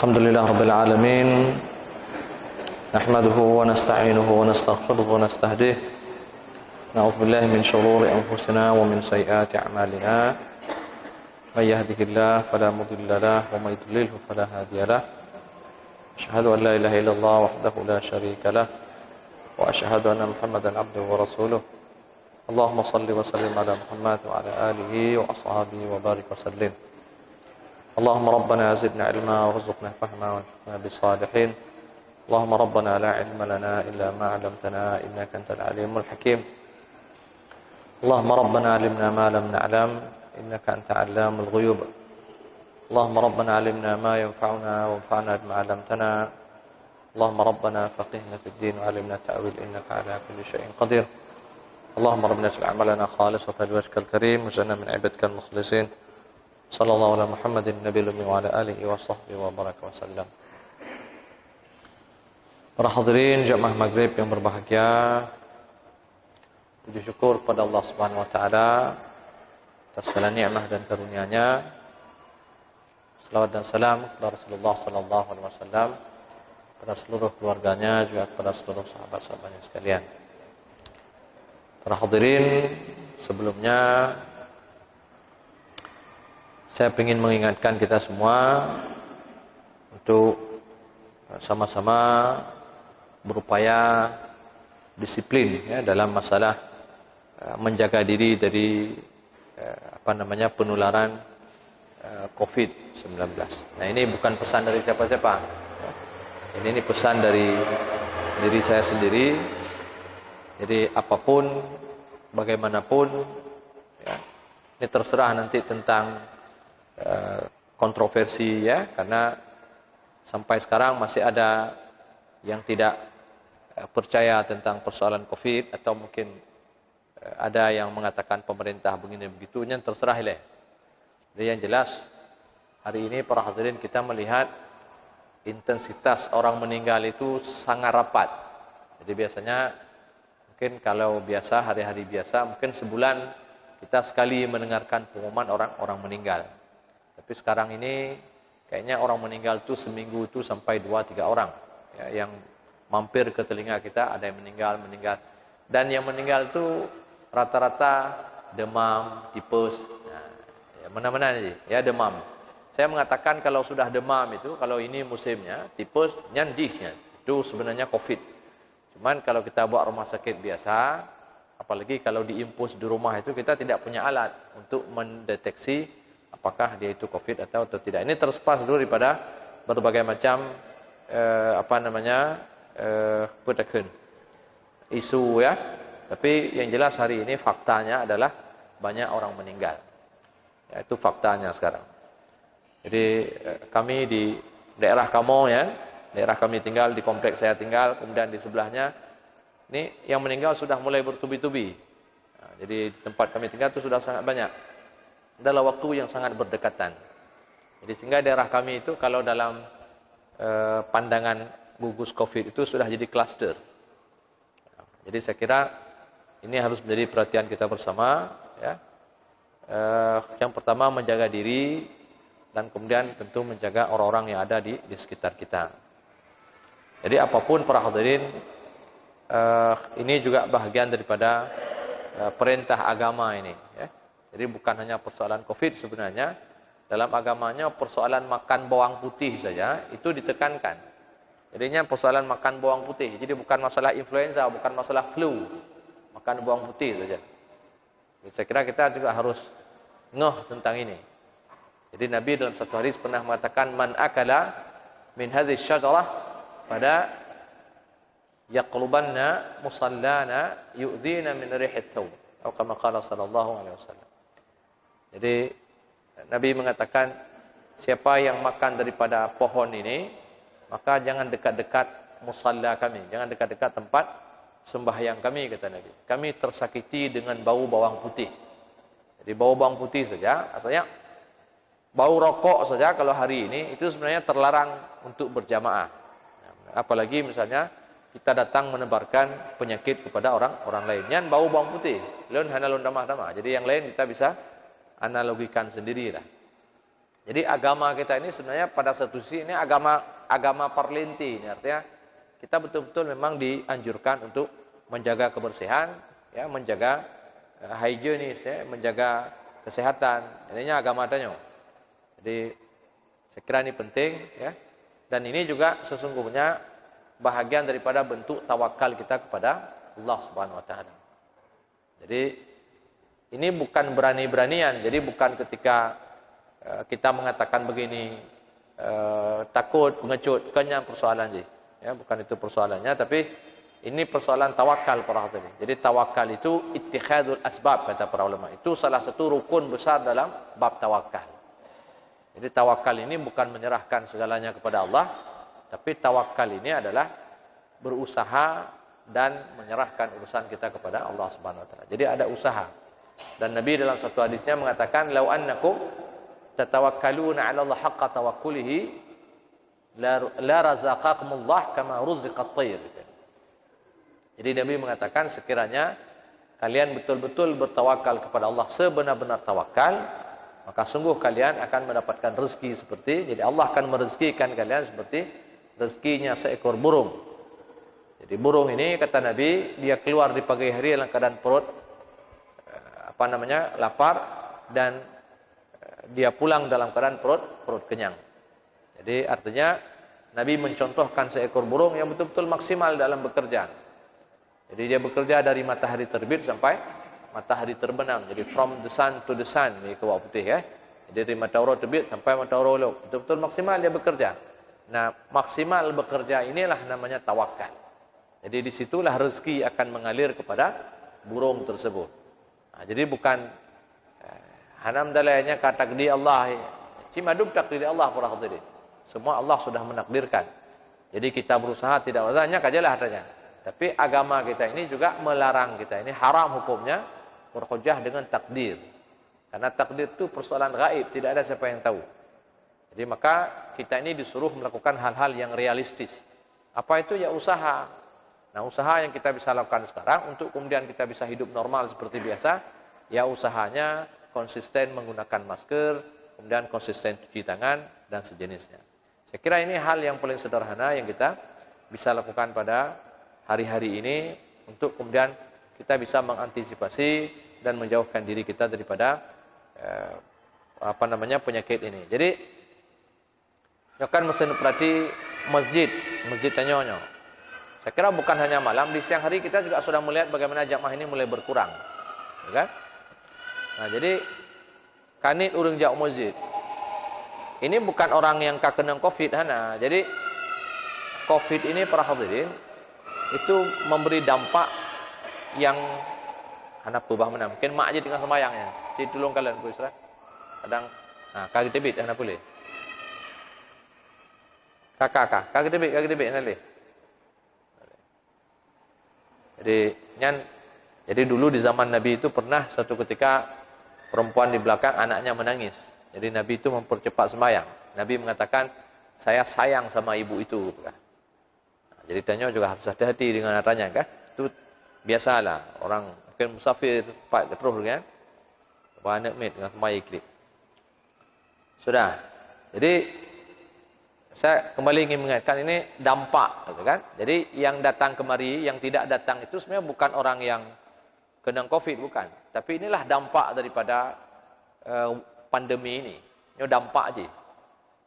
Alhamdulillah Rabbil Alamin. Nahmaduhu wa nasta'inuhu wa nastaghfiruhu wa nastahdihi. Na'udzu billahi min shururi anfusina wa min sayyiati a'malina. May yahdihillahu fala mudilla lahu wa may yudlilhu fala hadiya lahu. Asyhadu an la ilaha illallah wahdahu la syarika lahu wa asyhadu anna Muhammadan 'abduhu wa rasuluh. Allahumma shalli wa sallim ala Muhammad wa ala alihi wa ashabihi wa barik wa sallim. Allahumma rabbana zidna ilma warzuqna fahma wanfa'na bis-salihin. Allahumma rabbana la ilma lana illa ma 'allamtana innaka antal alimul hakim. Allahumma rabbana 'allimna ma lam na'lam innaka anta 'allamul ghuyub. Allahumma rabbana 'allimna ma yanfa'una wanfa'na bima 'allamtana. Allahumma rabbana faqihna fid din wa 'allimna ta'wil innaka 'ala kulli syai'in qadir. Allahumma rabbana ij'al 'amalana khalisatan liwajhikal karim waj'alna min 'ibadikal mukhlisin. Sallallahu ala Muhammadin nabiyil ummi wa ala alihi wa sahbihi wa baraka wa sallam. Para hadirin jamaah maghrib yang berbahagia, puji syukur kepada Allah Subhanahu wa taala atas segala nikmat dan karunia-Nya. Selawat dan salam kepada Rasulullah sallallahu alaihi wasallam, kepada seluruh keluarganya, juga kepada seluruh sahabat-sahabatnya sekalian. Para hadirin, sebelumnya saya ingin mengingatkan kita semua untuk sama-sama berupaya disiplin ya, dalam masalah menjaga diri dari penularan COVID-19. Nah, ini bukan pesan dari siapa-siapa. Ini pesan dari diri saya sendiri. Jadi apapun, bagaimanapun, ya, ini terserah nanti tentang kontroversi ya, karena sampai sekarang masih ada yang tidak percaya tentang persoalan COVID, atau mungkin ada yang mengatakan pemerintah begini begitu, yang terserah lah. Jadi yang jelas hari ini para hadirin kita melihat intensitas orang meninggal itu sangat rapat. Jadi biasanya mungkin kalau biasa hari-hari biasa mungkin sebulan kita sekali mendengarkan pengumuman orang meninggal. Tapi sekarang ini kayaknya orang meninggal itu seminggu itu sampai 2-3 orang ya, yang mampir ke telinga kita, ada yang meninggal. Dan yang meninggal itu rata-rata demam, tipes. Nah, ya, mana-mana aja ya, demam. Saya mengatakan kalau sudah demam itu, kalau ini musimnya, tipes, nyanjihnya, itu sebenarnya COVID. Cuman kalau kita buat rumah sakit biasa, apalagi kalau diimpus di rumah itu, kita tidak punya alat untuk mendeteksi apakah dia itu COVID atau tidak. Ini terlepas dulu daripada berbagai macam isu ya. Tapi yang jelas hari ini faktanya adalah banyak orang meninggal. Ya, itu faktanya sekarang. Jadi kami di daerah Kamu ya, daerah kami tinggal, di kompleks saya tinggal, kemudian di sebelahnya ini yang meninggal sudah mulai bertubi-tubi. Nah, jadi di tempat kami tinggal itu sudah sangat banyak. Adalah waktu yang sangat berdekatan. Jadi sehingga daerah kami itu kalau dalam pandangan gugus COVID itu sudah jadi klaster. Jadi saya kira ini harus menjadi perhatian kita bersama. Ya. Yang pertama menjaga diri, dan kemudian tentu menjaga orang-orang yang ada di sekitar kita. Jadi apapun para hadirin, ini juga bahagian daripada perintah agama ini. Ya. Jadi bukan hanya persoalan COVID sebenarnya, dalam agamanya persoalan makan bawang putih saja itu ditekankan. Jadinya persoalan makan bawang putih. Jadi bukan masalah influenza, bukan masalah flu, makan bawang putih saja. Jadi saya kira kita juga harus ngeh tentang ini. Jadi Nabi dalam satu hadis pernah mengatakan, man akala min hadhihi syajarah pada yaqlubanna musallana yu'dhina min rihit thawb. Atau kama qala sallallahu alaihi wasallam. Jadi Nabi mengatakan, siapa yang makan daripada pohon ini, maka jangan dekat-dekat musalla kami, jangan dekat-dekat tempat sembahyang kami, kata Nabi. Kami tersakiti dengan bau bawang putih. Jadi bau bawang putih saja, asalnya bau rokok saja kalau hari ini itu sebenarnya terlarang untuk berjamaah. Apalagi misalnya kita datang menebarkan penyakit kepada orang lain. Yang bau bawang putih, lun hana lun damah-damah. Jadi yang lain kita bisa analogikan sendirilah. Jadi agama kita ini sebenarnya pada satu sisi ini agama parlinti. Ini artinya kita betul-betul memang dianjurkan untuk menjaga kebersihan, ya, menjaga higienis, ya, menjaga kesehatan. Ininya agama adanya. Jadi saya kira ini penting, ya. Dan ini juga sesungguhnya bahagian daripada bentuk tawakal kita kepada Allah Subhanahu wa taala. Jadi ini bukan berani-beranian. Jadi bukan ketika kita mengatakan begini, takut, pengecut, kenyang persoalan je. Ya, bukan itu persoalannya, tapi ini persoalan tawakal para hadirin. Jadi tawakal itu ittikhadul asbab, kata para ulama. Itu salah satu rukun besar dalam bab tawakal. Jadi tawakal ini bukan menyerahkan segalanya kepada Allah, tapi tawakal ini adalah berusaha dan menyerahkan urusan kita kepada Allah Subhanahu wa taala. Jadi ada usaha. Dan Nabi dalam satu hadisnya mengatakan, "Lau annakum tatawakkaluna 'ala Allah haqqa tawakkulihi la razaqakumullah kama ruziqat tayr." Jadi Nabi mengatakan sekiranya kalian betul-betul bertawakal kepada Allah sebenar-benar tawakal, maka sungguh kalian akan mendapatkan rezeki jadi Allah akan merezekikan kalian seperti rezekinya seekor burung. Jadi burung ini kata Nabi, dia keluar di pagi hari dalam keadaan perut lapar, dan dia pulang dalam keadaan perut kenyang. Jadi artinya Nabi mencontohkan seekor burung yang betul-betul maksimal dalam bekerja. Jadi dia bekerja dari matahari terbit sampai matahari terbenam. Jadi from the sun to the sun, ini kawat putih ya. Jadi dari matahari terbit sampai matahari uluk. Betul-betul maksimal dia bekerja. Nah, maksimal bekerja inilah namanya tawakal. Jadi disitulah rezeki akan mengalir kepada burung tersebut. Nah, jadi bukan hanam dalainya kata takdir Allah. Cimadub takdir Allah para hadirin. Semua Allah sudah menakdirkan. Jadi kita berusaha tidak usahanya kajalah katanya. Tapi agama kita ini juga melarang kita. Ini haram hukumnya berhujjah dengan takdir. Karena takdir itu persoalan gaib, tidak ada siapa yang tahu. Jadi maka kita ini disuruh melakukan hal-hal yang realistis. Apa itu? Ya usaha. Nah, usaha yang kita bisa lakukan sekarang untuk kemudian kita bisa hidup normal seperti biasa, ya usahanya konsisten menggunakan masker, kemudian konsisten cuci tangan, dan sejenisnya. Saya kira ini hal yang paling sederhana yang kita bisa lakukan pada hari-hari ini untuk kemudian kita bisa mengantisipasi dan menjauhkan diri kita daripada penyakit ini. Jadi, kan mesin perhati masjid tanyonyo. Saya kira bukan hanya malam, di siang hari kita juga sudah melihat bagaimana jamaah ini mulai berkurang, kan? Nah, jadi kanit urang jauh masjid. Ini bukan orang yang kena Covid hana. Jadi Covid ini para hadirin itu memberi dampak yang anak tubah mana. Mungkin mak aja tengah sembahyangnya. Jadi tolong kalian Bu Isra. Kadang kaki tebit anak boleh. Kaki tebit nanti. Jadi dulu di zaman Nabi itu pernah satu ketika perempuan di belakang anaknya menangis. Jadi Nabi itu mempercepat sembahyang. Nabi mengatakan, saya sayang sama ibu itu. Nah, jadi tanya juga harus hati-hati dengan anaknya, kan? Itu biasalah orang mungkin musafir pak terus kan. Banyak dengan sembahyang klik. Sudah. Jadi saya kembali ingin mengingatkan ini dampak, gitu kan? Jadi yang datang kemari, yang tidak datang itu sebenarnya bukan orang yang kena Covid, bukan. Tapi inilah dampak daripada pandemi ini. Ini dampak aja.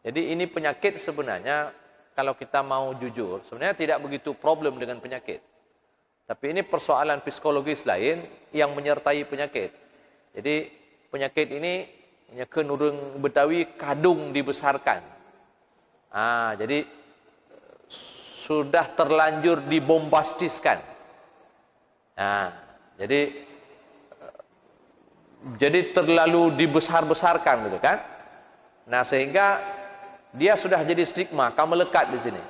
Jadi ini penyakit sebenarnya kalau kita mau jujur, sebenarnya tidak begitu problem dengan penyakit. Tapi ini persoalan psikologis lain yang menyertai penyakit. Jadi penyakit ini nyakeun urang Betawi kadung dibesarkan. Jadi sudah terlanjur dibombastiskan. Jadi terlalu dibesar-besarkan gitu kan. Nah, sehingga dia sudah jadi stigma, kamu melekat di sini.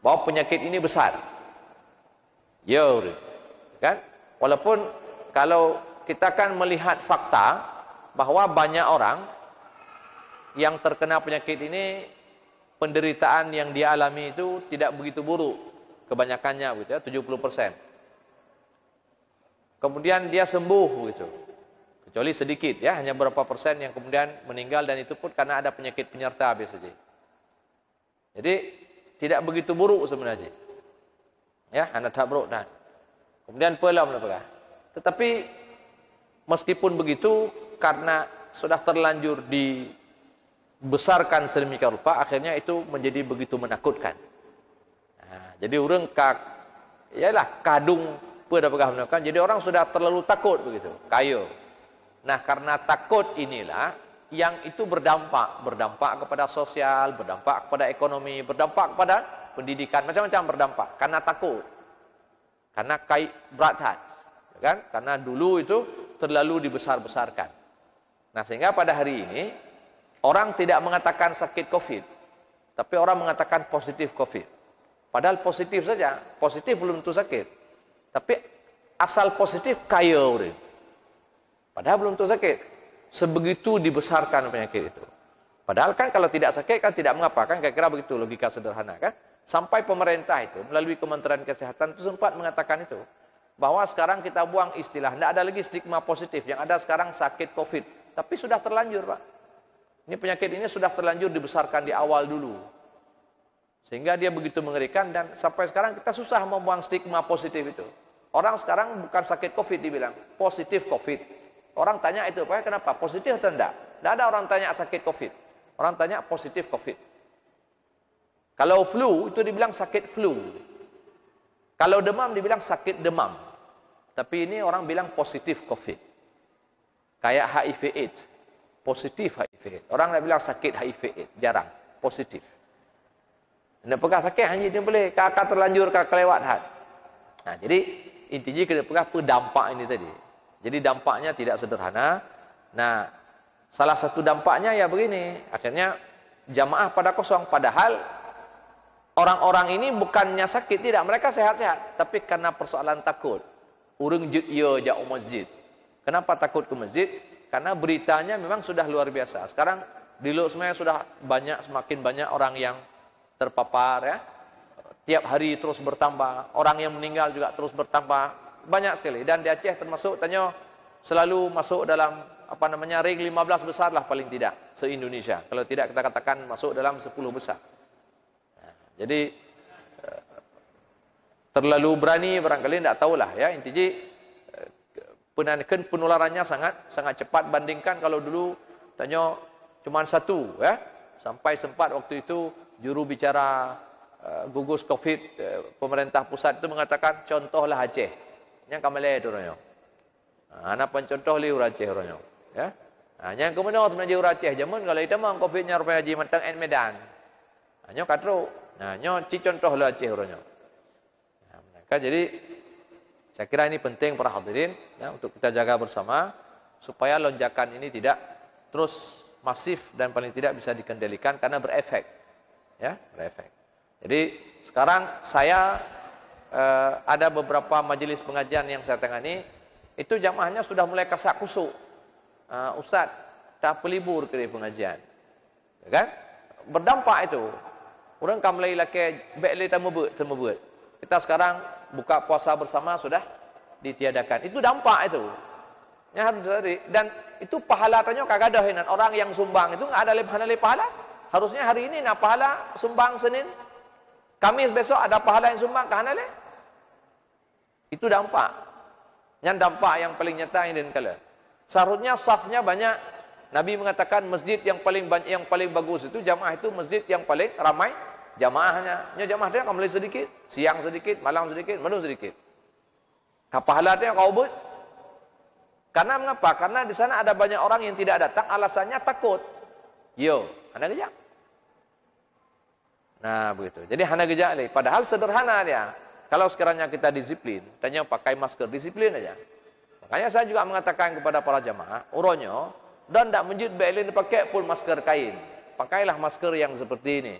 Bahwa penyakit ini besar. Kan? Walaupun kalau kita kan melihat fakta bahwa banyak orang yang terkena penyakit ini penderitaan yang dia alami itu tidak begitu buruk, kebanyakannya gitu ya, 70%. Kemudian dia sembuh gitu. Kecuali sedikit ya, hanya berapa persen yang kemudian meninggal dan itu pun karena ada penyakit penyerta biasanya. Jadi tidak begitu buruk sebenarnya. Ya, anak tak buruk dan kemudian pelam lah. Tetapi meskipun begitu, karena sudah terlanjur dibesarkan sedemikian rupa, akhirnya itu menjadi begitu menakutkan. Nah, jadi orang ialah kadung pada pegang, jadi orang sudah terlalu takut begitu, kayo. Nah, karena takut inilah yang itu berdampak kepada sosial, berdampak kepada ekonomi, berdampak kepada pendidikan, macam-macam berdampak karena takut. Karena berat hati, kan? Karena dulu itu terlalu dibesar-besarkan. Nah, sehingga pada hari ini orang tidak mengatakan sakit COVID, tapi orang mengatakan positif COVID. Padahal positif saja, positif belum tentu sakit. Tapi asal positif kaya orang. Padahal belum tentu sakit. Sebegitu dibesarkan penyakit itu. Padahal kan kalau tidak sakit kan tidak mengapa, kan kira-kira begitu logika sederhana kan. Sampai pemerintah itu melalui Kementerian Kesehatan itu sempat mengatakan itu. Bahwa sekarang kita buang istilah, tidak ada lagi stigma positif. Yang ada sekarang sakit COVID. Tapi sudah terlanjur Pak. Ini penyakit ini sudah terlanjur dibesarkan di awal dulu. Sehingga dia begitu mengerikan dan sampai sekarang kita susah membuang stigma positif itu. Orang sekarang bukan sakit COVID dibilang, positif COVID. Orang tanya itu, Pak, kenapa? Positif atau tidak? Tidak ada orang tanya sakit COVID. Orang tanya positif COVID. Kalau flu, itu dibilang sakit flu. Kalau demam, dibilang sakit demam. Tapi ini orang bilang positif COVID. Kayak HIV AIDS. Positif HIV AIDS. Orang tidak bilang sakit HIV AIDS. Jarang. Positif. Tidak pegang sakit, hanya dia boleh. Kakak terlanjur, kakak kelewat hat. Nah, jadi intinya kena pegang dampak ini tadi. Jadi dampaknya tidak sederhana. Nah, salah satu dampaknya ya begini. Akhirnya jamaah pada kosong. Padahal orang-orang ini bukannya sakit. Tidak, mereka sehat-sehat. Tapi karena persoalan takut. Urung jut jauh masjid. Kenapa takut ke masjid? Karena beritanya memang sudah luar biasa. Sekarang di luar semuanya sudah semakin banyak orang yang terpapar ya. Tiap hari terus bertambah. Orang yang meninggal juga terus bertambah. Banyak sekali. Dan di Aceh termasuk tanya selalu masuk dalam ring 15 besar lah paling tidak se-Indonesia. Kalau tidak kita katakan masuk dalam 10 besar. Nah, jadi terlalu berani barangkali tidak tahulah ya. Intinya penularannya sangat cepat bandingkan kalau dulu tanya cuma satu ya. Sampai sempat waktu itu juru bicara gugus COVID pemerintah pusat itu mengatakan contohlah Aceh. Yang kamalai itu orangnya. Anak pencontoh liur Aceh orangnya. Ya. Yang kemudian sebenarnya liur Aceh. Jamun kalau itu mah COVID-nya rupanya haji matang en Medan. Hanya katro. Hanya contoh lah Aceh orangnya. Nah, maka jadi saya kira ini penting para hadirin ya, untuk kita jaga bersama supaya lonjakan ini tidak terus masif dan paling tidak bisa dikendalikan karena berefek. Ya, berefek. Jadi sekarang saya ada beberapa majelis pengajian yang saya tangani, itu jamaahnya sudah mulai kasak kusuk. Ustaz, dah pelibur ke pengajian. Ya kan? Berdampak itu. Orang kamlai laki bekli temebut. Kita sekarang buka puasa bersama sudah ditiadakan. Itu dampak itu. Yang harus dicari. Dan itu pahala tanya kagak ada orang yang sumbang itu enggak ada pahala. Harusnya hari ini nak pahala sumbang Senin. Kamis besok ada pahala yang sumbang kahana le. Itu dampak. Yang dampak yang paling nyata ini kalian. Seharusnya safnya banyak. Nabi mengatakan masjid yang paling banyak, yang paling bagus itu jamaah itu masjid yang paling ramai jamaahnya. Jamaah dia akan mulai sedikit, siang sedikit, malam sedikit, malam sedikit. Pahala dia kau buat. Karena mengapa? Karena di sana ada banyak orang yang tidak datang, alasannya takut. Yo, hana gejak. Nah, begitu. Jadi hana gejak ni. Padahal sederhana dia. Kalau sekiranya kita disiplin, tanya pakai masker, disiplin aja. Makanya saya juga mengatakan kepada para jamaah, uronyo, dan tidak menjid belin pakai pun masker kain. Pakailah masker yang seperti ini.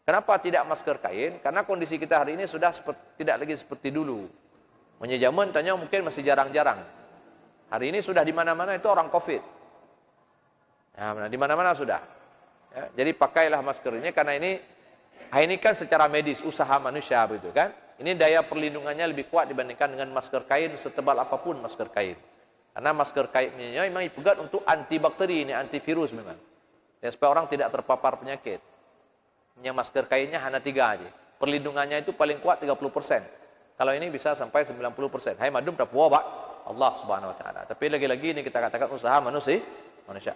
Kenapa tidak masker kain? Karena kondisi kita hari ini sudah tidak lagi seperti dulu. Menyejaman tanya mungkin masih jarang-jarang. Hari ini sudah di mana-mana itu orang COVID. Nah, di mana-mana sudah. Ya, jadi pakailah masker ini karena ini kan secara medis usaha manusia begitu kan. Ini daya perlindungannya lebih kuat dibandingkan dengan masker kain setebal apapun masker kain. Karena masker kainnya memang dipegat untuk antibakteri, ini antivirus memang. Ya, supaya orang tidak terpapar penyakit. Yang masker kainnya hanya 3 aja. Perlindungannya itu paling kuat 30%. Kalau ini bisa sampai 90%. Hai madum tak puas, Allah Subhanahu wa taala. Tapi lagi-lagi ini kita katakan usaha manusia.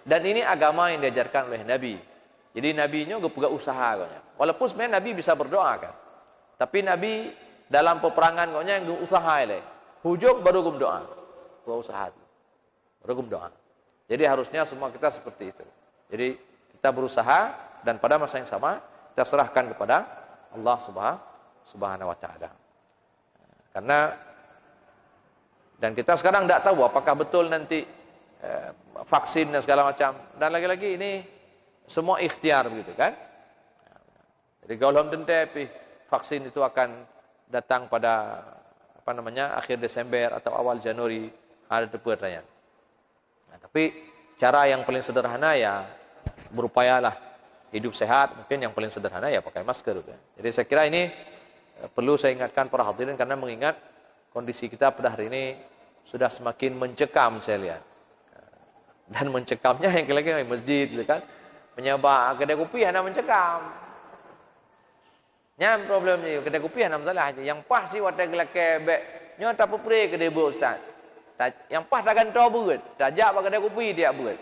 Dan ini agama yang diajarkan oleh Nabi. Jadi Nabi-nya juga usaha katanya. Walaupun sebenarnya Nabi bisa berdoa kan. Tapi Nabi dalam peperangan katanya yang usaha ile. Hujung baru gum doa. Gua usaha. Baru gum doa. Jadi harusnya semua kita seperti itu. Jadi kita berusaha dan pada masa yang sama kita serahkan kepada Allah Subhanahu wa taala. Karena dan kita sekarang tidak tahu apakah betul nanti vaksin dan segala macam. Dan lagi-lagi ini semua ikhtiar begitu kan. Jadi kalau tentu vaksin itu akan datang pada akhir Desember atau awal Januari ada perayaan. Nah, tapi cara yang paling sederhana ya berupayalah hidup sehat, mungkin yang paling sederhana ya pakai masker. Jadi saya kira ini perlu saya ingatkan para hadirin karena mengingat kondisi kita pada hari ini sudah semakin mencekam saya lihat. Dan mencekamnya yang lagi masjid gitu kan. Menyebab kedai kopi hanya mencekam. Nyam problemnya kedai kopi hanya masalah aja. Yang pas sih wadah gelak kebek. Nyo tak pupre kedai bu ustaz. Yang pas takkan tahu buat. Tajak pak kedai kopi dia buat.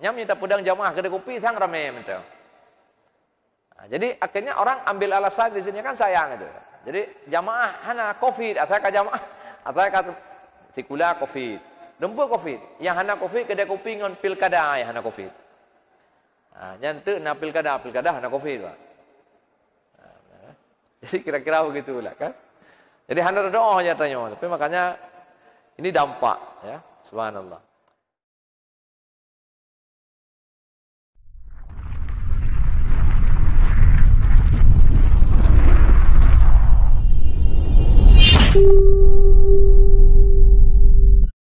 Nyam tak pedang jamaah kedai kopi sang ramai mentau. Jadi akhirnya orang ambil alasan di sini kan sayang itu. Jadi jamaah hana covid atau jamaah atau sikula covid. Nempu covid. Yang hana covid kedai kopi ngon pilkada yang hana covid. Nyantu na pilkada hana covid pak. Jadi kira-kira begitulah kan. Jadi hana doa aja tanya. Tapi makanya ini dampak ya, subhanallah.